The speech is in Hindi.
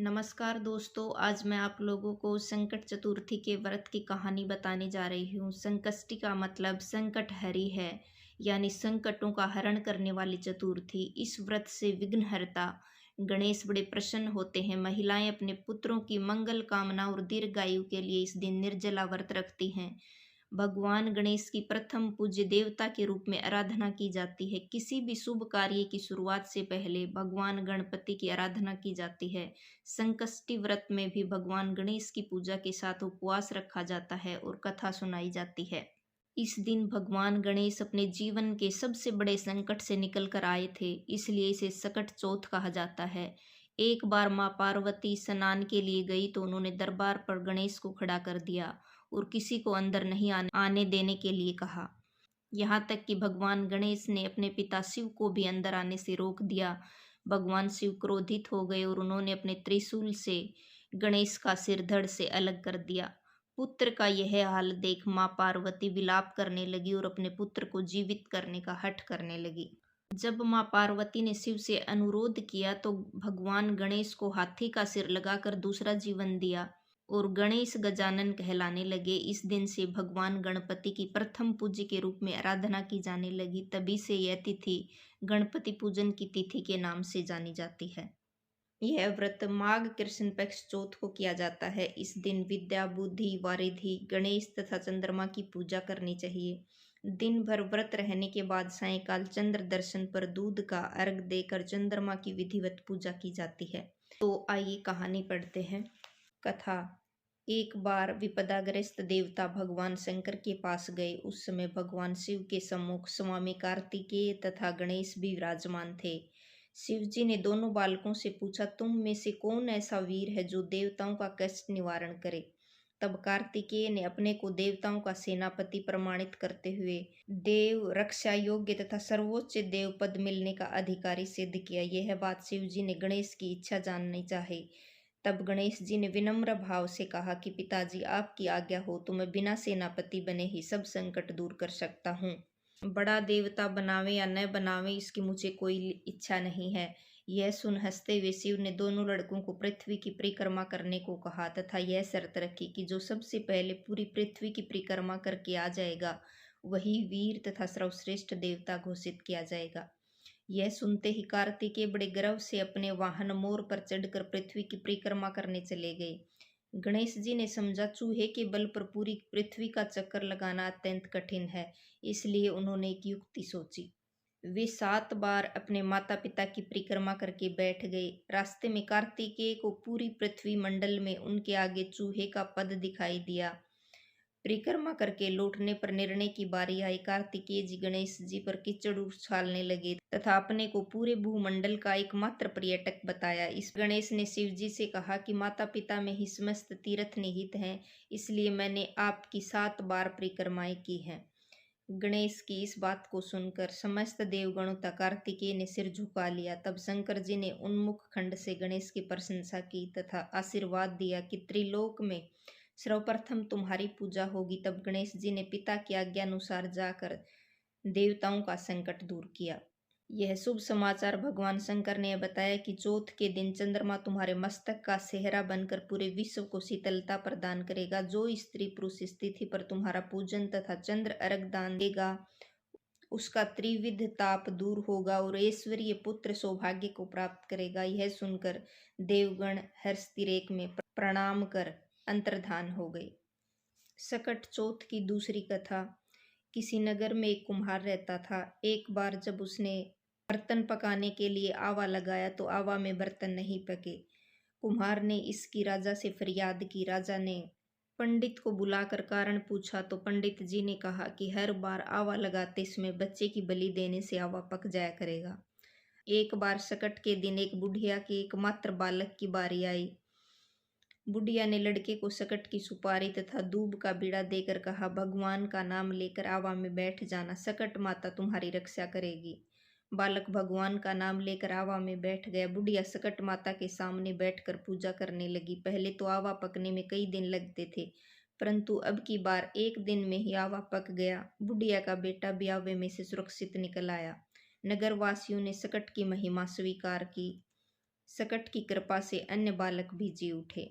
नमस्कार दोस्तों, आज मैं आप लोगों को संकट चतुर्थी के व्रत की कहानी बताने जा रही हूँ। संकष्टी का मतलब संकट हरी है, यानी संकटों का हरण करने वाली चतुर्थी। इस व्रत से विघ्नहर्ता गणेश बड़े प्रसन्न होते हैं। महिलाएं अपने पुत्रों की मंगल कामना और दीर्घायु के लिए इस दिन निर्जला व्रत रखती हैं। भगवान गणेश की प्रथम पूज्य देवता के रूप में आराधना की जाती है। किसी भी शुभ कार्य की शुरुआत से पहले भगवान गणपति की आराधना की जाती है। संकष्टी व्रत में भी भगवान गणेश की पूजा के साथ उपवास रखा जाता है और कथा सुनाई जाती है। इस दिन भगवान गणेश अपने जीवन के सबसे बड़े संकट से निकल कर आए थे, इसलिए इसे सकट चौथ कहा जाता है। एक बार माँ पार्वती स्नान के लिए गई तो उन्होंने दरबार पर गणेश को खड़ा कर दिया और किसी को अंदर नहीं आने देने के लिए कहा। यहाँ तक कि भगवान गणेश ने अपने पिता शिव को भी अंदर आने से रोक दिया। भगवान शिव क्रोधित हो गए और उन्होंने अपने त्रिशूल से गणेश का सिर धड़ से अलग कर दिया। पुत्र का यह हाल देख माँ पार्वती विलाप करने लगी और अपने पुत्र को जीवित करने का हठ करने लगी। जब माँ पार्वती ने शिव से अनुरोध किया तो भगवान गणेश को हाथी का सिर लगाकर दूसरा जीवन दिया और गणेश गजानन कहलाने लगे। इस दिन से भगवान गणपति की प्रथम पूज्य के रूप में आराधना की जाने लगी। तभी से यह तिथि गणपति पूजन की तिथि के नाम से जानी जाती है। यह व्रत माघ कृष्ण पक्ष चौथ को किया जाता है। इस दिन विद्या, बुद्धि, वारिधि, गणेश तथा चंद्रमा की पूजा करनी चाहिए। दिन भर व्रत रहने के बाद सायंकाल चंद्र दर्शन पर दूध का अर्घ देकर चंद्रमा की विधिवत पूजा की जाती है। तो आइए कहानी पढ़ते हैं। कथा। एक बार विपदाग्रस्त देवता भगवान शंकर के पास गए। उस समय भगवान शिव के सम्मुख स्वामी कार्तिकेय तथा गणेश भी विराजमान थे। शिव जी ने दोनों बालकों से पूछा, तुम में से कौन ऐसा वीर है जो देवताओं का कष्ट निवारण करे। तब कार्तिकेय ने अपने को देवताओं का सेनापति प्रमाणित करते हुए देव रक्षा योग्य तथा सर्वोच्च देव पद मिलने का अधिकारी सिद्ध किया। यह बात शिव जी ने गणेश की इच्छा जाननी चाही। तब गणेश जी ने विनम्र भाव से कहा कि पिताजी, आपकी आज्ञा हो तो मैं बिना सेनापति बने ही सब संकट दूर कर सकता हूँ। बड़ा देवता बनावे या न बनावे, इसकी मुझे कोई इच्छा नहीं है। यह सुन हंसते हुए शिव ने दोनों लड़कों को पृथ्वी की परिक्रमा करने को कहा तथा यह शर्त रखी कि जो सबसे पहले पूरी पृथ्वी की परिक्रमा करके आ जाएगा वही वीर तथा सर्वश्रेष्ठ देवता घोषित किया जाएगा। यह सुनते ही कार्तिकेय बड़े गर्व से अपने वाहन मोर पर चढ़कर पृथ्वी की परिक्रमा करने चले गए। गणेश जी ने समझा चूहे के बल पर पूरी पृथ्वी का चक्कर लगाना अत्यंत कठिन है, इसलिए उन्होंने एक युक्ति सोची। वे 7 बार अपने माता पिता की परिक्रमा करके बैठ गए। रास्ते में कार्तिकेय को पूरी पृथ्वी मंडल में उनके आगे चूहे का पद दिखाई दिया। परिक्रमा करके लौटने पर निर्णय की बारी आई। कार्तिकेय जी गणेश जी पर कीचड़ उछालने लगे तथा अपने को पूरे भूमंडल का एकमात्र पर्यटक बताया। इस गणेश ने शिव जी से कहा कि माता पिता में ही समस्त तीर्थ निहित हैं, इसलिए मैंने आपकी 7 बार परिक्रमाएं की हैं। गणेश की इस बात को सुनकर समस्त देवगणों तथा कार्तिकेय ने सिर झुका लिया। तब शंकर जी ने उन्मुख खंड से गणेश की प्रशंसा की तथा आशीर्वाद दिया कि त्रिलोक में सर्वप्रथम तुम्हारी पूजा होगी। तब गणेश जी ने पिता की आज्ञा अनुसार जाकर देवताओं का संकट दूर किया। यह शुभ समाचार भगवान शंकर ने बताया कि चौथ के दिन चंद्रमा तुम्हारे मस्तक का सेहरा बनकर पूरे विश्व को शीतलता प्रदान करेगा। जो स्त्री पुरुष इस तिथि पर तुम्हारा पूजन तथा चंद्र अर्घ दान देगा उसका त्रिविध ताप दूर होगा और ऐश्वर्य पुत्र सौभाग्य को प्राप्त करेगा। यह सुनकर देवगण हर्षतिरेक में प्रणाम कर अंतर्धान हो गए। सकट चौथ की दूसरी कथा। किसी नगर में एक कुम्हार रहता था। एक बार जब उसने बर्तन पकाने के लिए आवा लगाया तो आवा में बर्तन नहीं पके। कुम्हार ने इसकी राजा से फरियाद की। राजा ने पंडित को बुलाकर कारण पूछा तो पंडित जी ने कहा कि हर बार आवा लगाते समय बच्चे की बलि देने से आवा पक जाया करेगा। एक बार सकट के दिन एक बुढ़िया के एकमात्र बालक की बारी आई। बुढ़िया ने लड़के को सकट की सुपारी तथा दूब का बीड़ा देकर कहा, भगवान का नाम लेकर आवा में बैठ जाना, सकट माता तुम्हारी रक्षा करेगी। बालक भगवान का नाम लेकर आवा में बैठ गया। बुढ़िया सकट माता के सामने बैठकर पूजा करने लगी। पहले तो आवा पकने में कई दिन लगते थे, परंतु अब की बार एक दिन में ही आवा पक गया। बुढ़िया का बेटा भी आवे में से सुरक्षित निकल आया। नगर वासियों ने सकट की महिमा स्वीकार की। सकट की कृपा से अन्य बालक भी जी उठे।